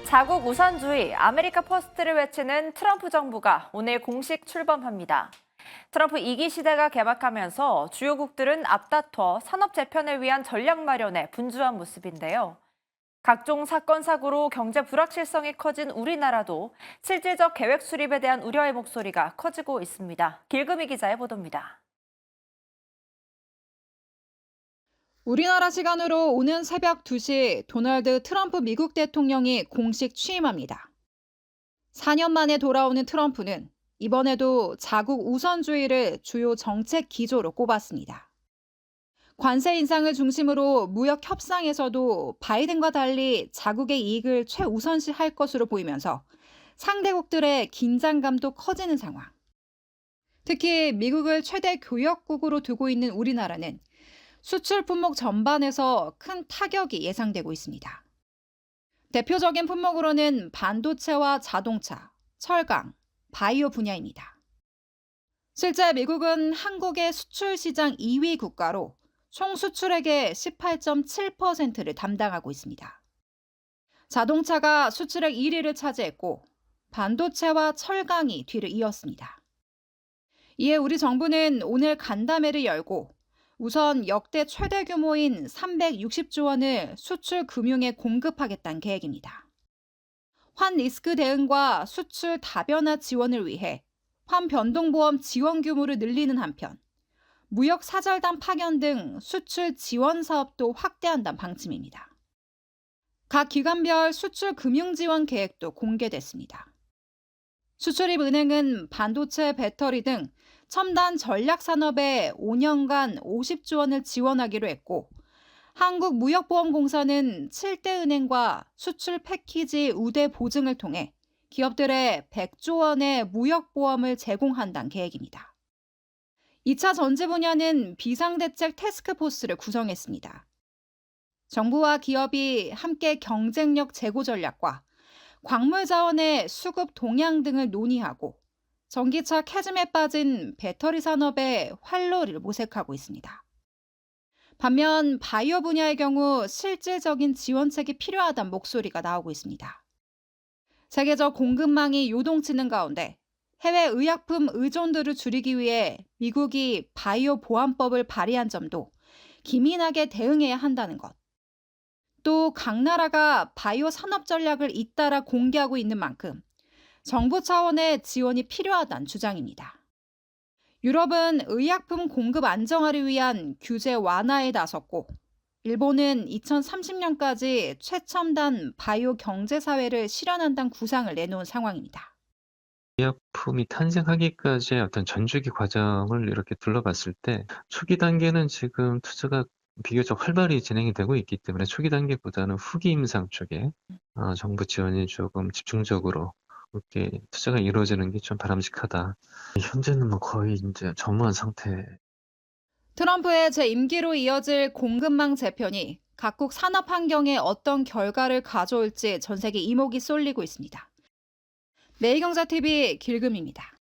자국 우선주의, 아메리카 퍼스트를 외치는 트럼프 정부가 오늘 공식 출범합니다. 트럼프 2기 시대가 개막하면서 주요국들은 앞다퉈 산업 재편을 위한 전략 마련에 분주한 모습인데요. 각종 사건 사고로 경제 불확실성이 커진 우리나라도 실질적 계획 수립에 대한 우려의 목소리가 커지고 있습니다. 길금희 기자의 보도입니다. 우리나라 시간으로 오는 새벽 2시 도널드 트럼프 미국 대통령이 공식 취임합니다. 4년 만에 돌아오는 트럼프는 이번에도 자국 우선주의를 주요 정책 기조로 꼽았습니다. 관세 인상을 중심으로 무역 협상에서도 바이든과 달리 자국의 이익을 최우선시할 것으로 보이면서 상대국들의 긴장감도 커지는 상황. 특히 미국을 최대 교역국으로 두고 있는 우리나라는 수출 품목 전반에서 큰 타격이 예상되고 있습니다. 대표적인 품목으로는 반도체와 자동차, 철강, 바이오 분야입니다. 실제 미국은 한국의 수출 시장 2위 국가로 총 수출액의 18.7%를 담당하고 있습니다. 자동차가 수출액 1위를 차지했고 반도체와 철강이 뒤를 이었습니다. 이에 우리 정부는 오늘 간담회를 열고 우선 역대 최대 규모인 360조 원을 수출 금융에 공급하겠다는 계획입니다. 환 리스크 대응과 수출 다변화 지원을 위해 환 변동보험 지원 규모를 늘리는 한편 무역 사절단 파견 등 수출 지원 사업도 확대한다는 방침입니다. 각 기관별 수출 금융 지원 계획도 공개됐습니다. 수출입은행은 반도체, 배터리 등 첨단 전략 산업에 5년간 50조 원을 지원하기로 했고 한국무역보험공사는 7대 은행과 수출 패키지 우대 보증을 통해 기업들의 100조 원의 무역보험을 제공한다는 계획입니다. 2차 전지 분야는 비상대책 태스크포스를 구성했습니다. 정부와 기업이 함께 경쟁력 제고 전략과 광물 자원의 수급 동향 등을 논의하고 전기차 캐즘에 빠진 배터리 산업에 활로를 모색하고 있습니다. 반면 바이오 분야의 경우 실질적인 지원책이 필요하다는 목소리가 나오고 있습니다. 세계적 공급망이 요동치는 가운데 해외 의약품 의존도를 줄이기 위해 미국이 바이오 보안법을 발의한 점도 기민하게 대응해야 한다는 것. 또 각 나라가 바이오 산업 전략을 잇따라 공개하고 있는 만큼 정부 차원의 지원이 필요하다는 주장입니다. 유럽은 의약품 공급 안정화를 위한 규제 완화에 나섰고 일본은 2030년까지 최첨단 바이오 경제사회를 실현한다는 구상을 내놓은 상황입니다. 의약품이 탄생하기까지의 어떤 전주기 과정을 이렇게 둘러봤을 때 초기 단계는 지금 투자가 비교적 활발히 진행이 되고 있기 때문에 초기 단계보다는 후기 임상 쪽에 정부 지원이 조금 집중적으로 이렇게 투자가 이루어지는 게 좀 바람직하다. 현재는 뭐 거의 이제 전무한 상태. 트럼프의 재임기로 이어질 공급망 재편이 각국 산업 환경에 어떤 결과를 가져올지 전 세계 이목이 쏠리고 있습니다. 매일경제TV 길금입니다.